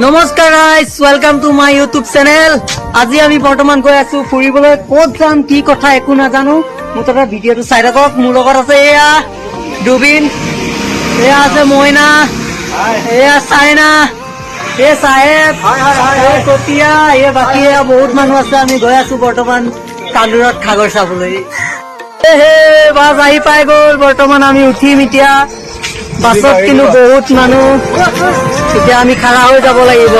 নমস্কাৰ guys, welcome to my YouTube channel. আজি আমি বৰ্তমান গৈ আছো ফুৰিবলৈ। ক'ত যাম কি কথা একো নাজানো, মুঠতে ভিডিঅ'টো চাই থাকক। মোৰ লগত আছে এয়া দুবিন, এয়া আছে মইনা, এয়া চাইনা, এ চাহেব, কতিয়া, বাকী এয়া বহুত মানুহ আছে। আমি গৈ আছো বৰ্তমান তান্দুৰত সাগৰ চাবলৈ। বাছ আহি পাই গ'ল। বৰ্তমান আমি উঠিম এতিয়া বাছত, কিন্তু বহুত মানুহ। এতিয়া আমি খাৰা হৈ যাব লাগিব।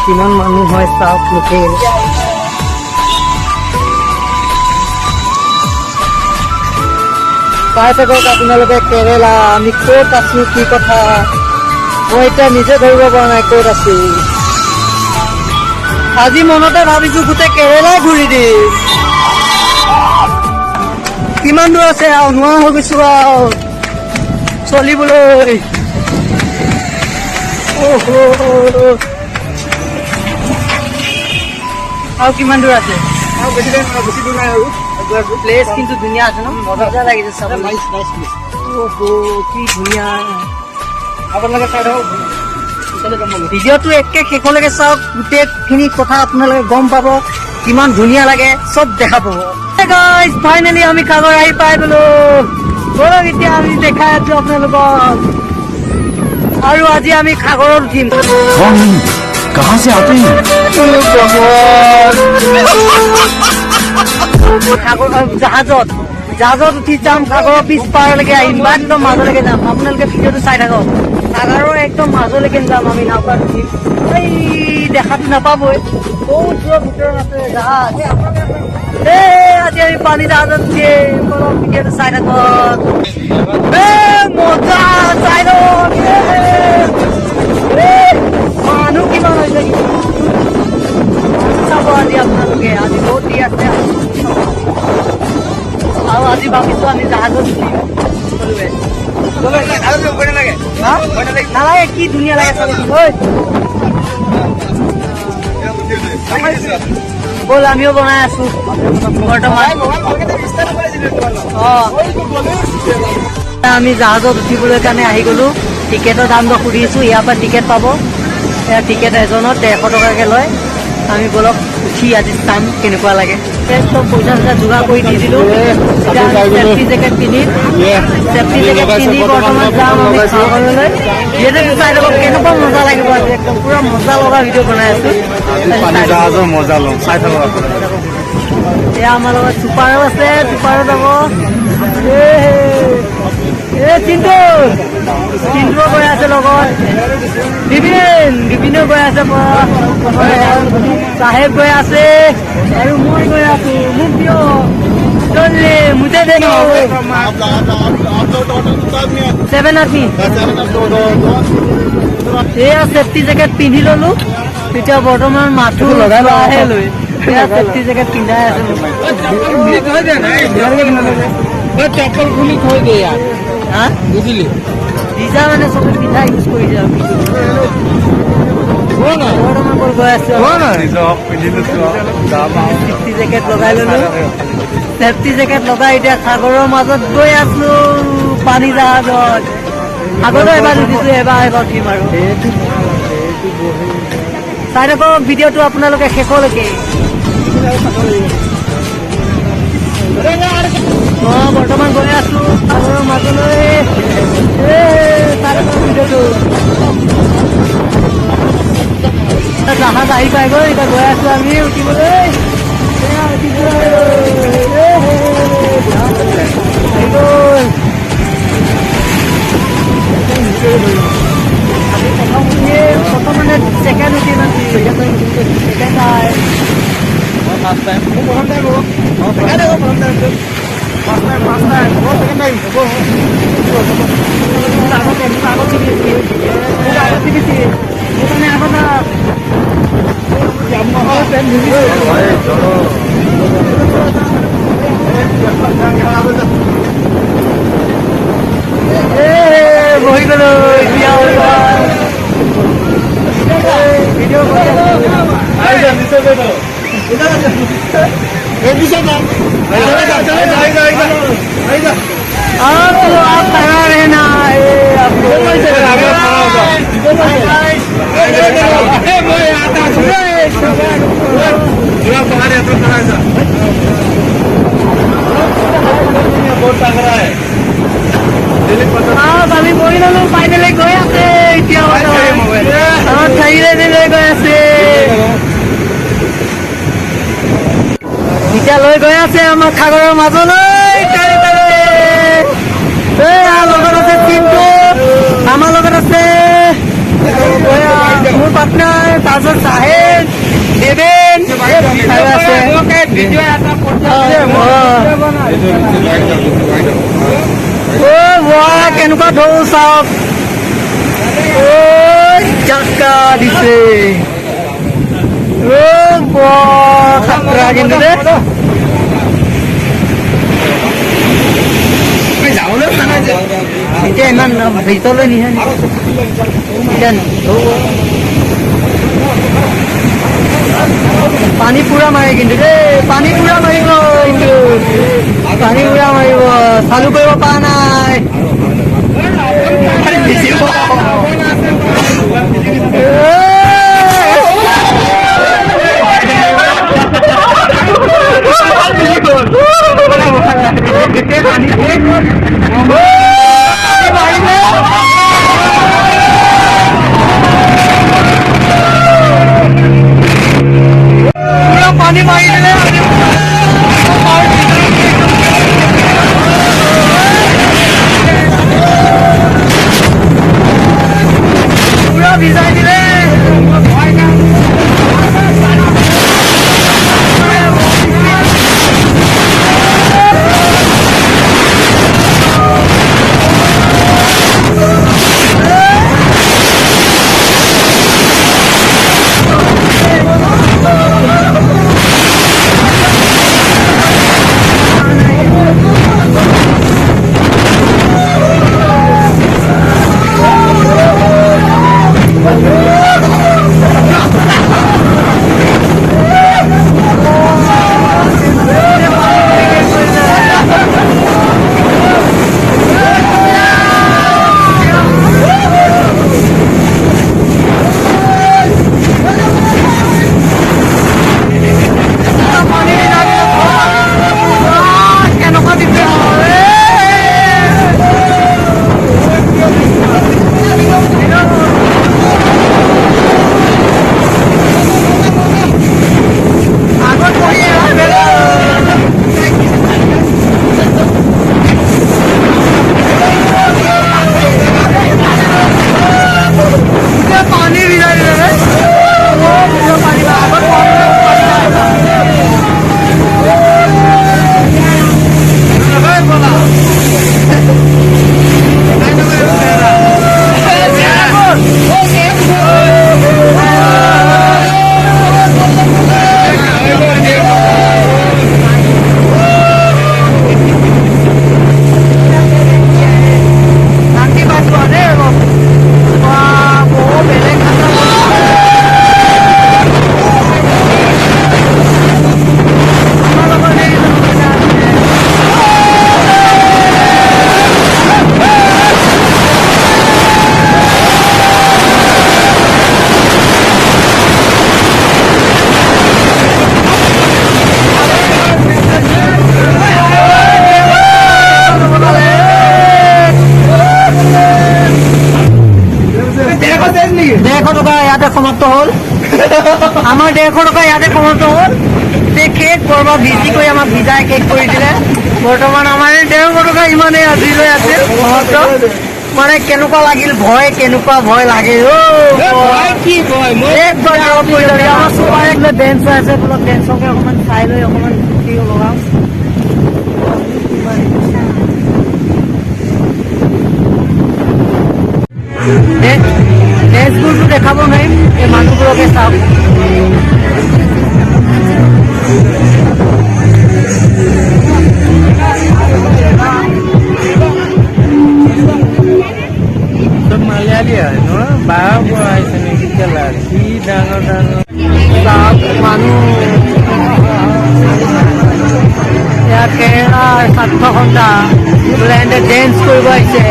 কিমান মানুহ হয় চাওক লোকেল। চাই থাকক আপোনালোকে কেৰেলা। আমি ক'ত আছো কি কথা মই এতিয়া নিজে ধৰিব পৰা নাই ক'ত আছো। আজি মনতে ভাবিছো গোটেই কেৰেলাই ঘূৰি দিম। কিমান দূৰ আছে আৰু নোৱাৰা হৈ গৈছো আৰু চলিবলৈ। আৰু কিমান দূৰ আছে? বেছি দূৰ নাই আৰু। প্লেচ কিন্তু ধুনীয়া আছে ন, মজা লাগিছে চাবলৈ। কি ধুনীয়া। আপোনালোকে চাই থাকক, ভিডিঅ'টো একে শেষলৈকে চাওক। গোটেইখিনি কথা আপোনালোকে গম পাব, কিমান ধুনীয়া লাগে চব দেখা পাব। গাইজ ফাইনেলি আমি সাগৰ আহি পাই গলো। বলক এতিয়া আমি দেখাই আছো আপোনালোকক। আৰু আজি আমি সাগৰত উঠিম। कहाँ से आते हैं? জাহাজত উঠি যাম সাগৰৰ পিছ পাৰলৈকে আহিম বা একদম মাজলৈকে যাম। আপোনালোকে ভিডিঅ'টো চাই থাকক। সাগৰৰ একদম মাজলৈকে যাম আমি নাওকাত উঠিম। এই দেখাটো নাপাবই, বহুত দূৰৰ ভিতৰত আছে জাহাজ। আজি আমি পানী জাহাজত উঠিম। ভিডিঅ'টো চাই থাকক। মজা চাই লওক। মানুহ কিমান হৈছে চাব আজি আপোনালোকে। আজি বহুত দি আছে আৰু আজি ভাবিছো আমি জাহাজত উঠিম সকলোৱে। হা? নালাগে, কি ধুনীয়া লাগে চাবচোন। ঐ, ব'ল আমিও বনাই আছো বৰ্তমান। আমি জাহাজত উঠিবলৈ কাৰণে আহি গ'লো। টিকেটৰ দাম দৰ সুধিছোঁ, ইয়াৰ পৰা টিকেট পাব। এয়া টিকেট এজনত 150 টকাকৈ লয়। আমি বলক উঠি আজি চাম কেনেকুৱা লাগে। চব পইচা চইচা যোগাৰ কৰি দি দিলোঁ। চেফটি জেকেট পিন্ধি বৰ্তমান যাম আমি সাগৰলৈ। যিহেতু চাই ল'ব কেনেকুৱা মজা লাগিব আজি, একদম পুৰা মজা লগা ভিডিঅ' বনাই আছোঁ। মজা লওঁ চাই থাকক এয়া আমাৰ লগত চুপাৰো আছে, চুপাৰো যাব। চিন্তু গৈ আছে লগত, বিপিনো গৈ আছে, চাহেব গৈ আছে আৰু মই গৈ আছো। মোক দিয় চলে মুঝে দে দো 7 আদমি। এয়া চেফটি জেকেট পিন্ধি ললো, এতিয়া বৰ্তমান মাথো লগাইহে লৈ এয়া চেফটি জেকেট পিন্ধাই আছে। চপ্পল খুলি থৈ দে ইয়াৰ হা বুজিলি ভিজা মানে চবে পিন্ধা ইউজ কৰি যায়। বৰ্তমান বল গৈ আছো, চেফটি জেকেট লগাই ললো। চেফটি জেকেট লগাই এতিয়া সাগৰৰ মাজত গৈ আছো, পানী জাহাজত। সাগৰো এবাৰ উঠিছো, এবাৰ উঠিম আৰু। চাই থাকক ভিডিঅ'টো আপোনালোকে শেষলৈকে। মই বৰ্তমান গৈ আছো সাগৰৰ মাজলৈ। ভিডিঅ'টো জাহাজ আহি পাই গ'ল, এতিয়া গৈ আছো আমি উঠিবলৈ। প্ৰথম মানে ছেকেণ্ড উঠিম, ছেকেণ্ড নাই। বহি গলো এতিয়া ভিডিঅ' आप खड़ा रहना আমি বহি ললো, ফাইনেলি গৈ আছে। এতিয়া আমাৰ চাৰিলে গৈ আছে, এতিয়া লৈ গৈ আছে আমাক সাগৰৰ মাজলৈ। লগত আছে চিন্তু, আমাৰ লগত আছে মোৰ পাৰ্টনাৰ, তাৰপিছত চাহেব, দেৱেন আছে। কেনেকুৱা ঢৌ চাওক, জাকা দিছে। খাতৰা কিন্তু দে। এতিয়া ইমান ভিতৰলৈ নিহে এতিয়া পানী পুৰা মাৰে কিন্তু দেই, পানী পুৰা মাৰিব কিন্তু, পানী পুৰা মাৰিব। চালু কৰিব পৰা নাই। পানী মাৰি দিলে পুৰা ভিজাই দিলে। আমাৰ 150 টকা ইয়াতে কমাটো হ'ল তে কেক কৰবা বিজি কৰি আমাক ভিজাই কেক কৰি দিলে বৰ্তমান আমাৰ 150 টকা ইমানেই আজিলৈ আছে কমাটো মানে কেনেকুৱা লাগিল কেনেকুৱা ভয় লাগে কি কয় মই একবাৰ ড্ৰপ কৰি ল'বি আমাৰ চুপাৰ একলে ডেন্স আছে বোলো ডেন্সকে অকণমান চাই লৈ অকণমান ফুটি লগাম ডেন্সবোৰটো দেখাব নোৱাৰিম এই মানুহবোৰকে চাওক सब मलयाली आहे न बाळा बोलायचं नाही त्याला ती डानो চাওক মানুহ ইয়াত কেৰেলাৰ ছাত্ৰ সন্থা বোলে এহেঁতে ডেন্স কৰিব আহিছে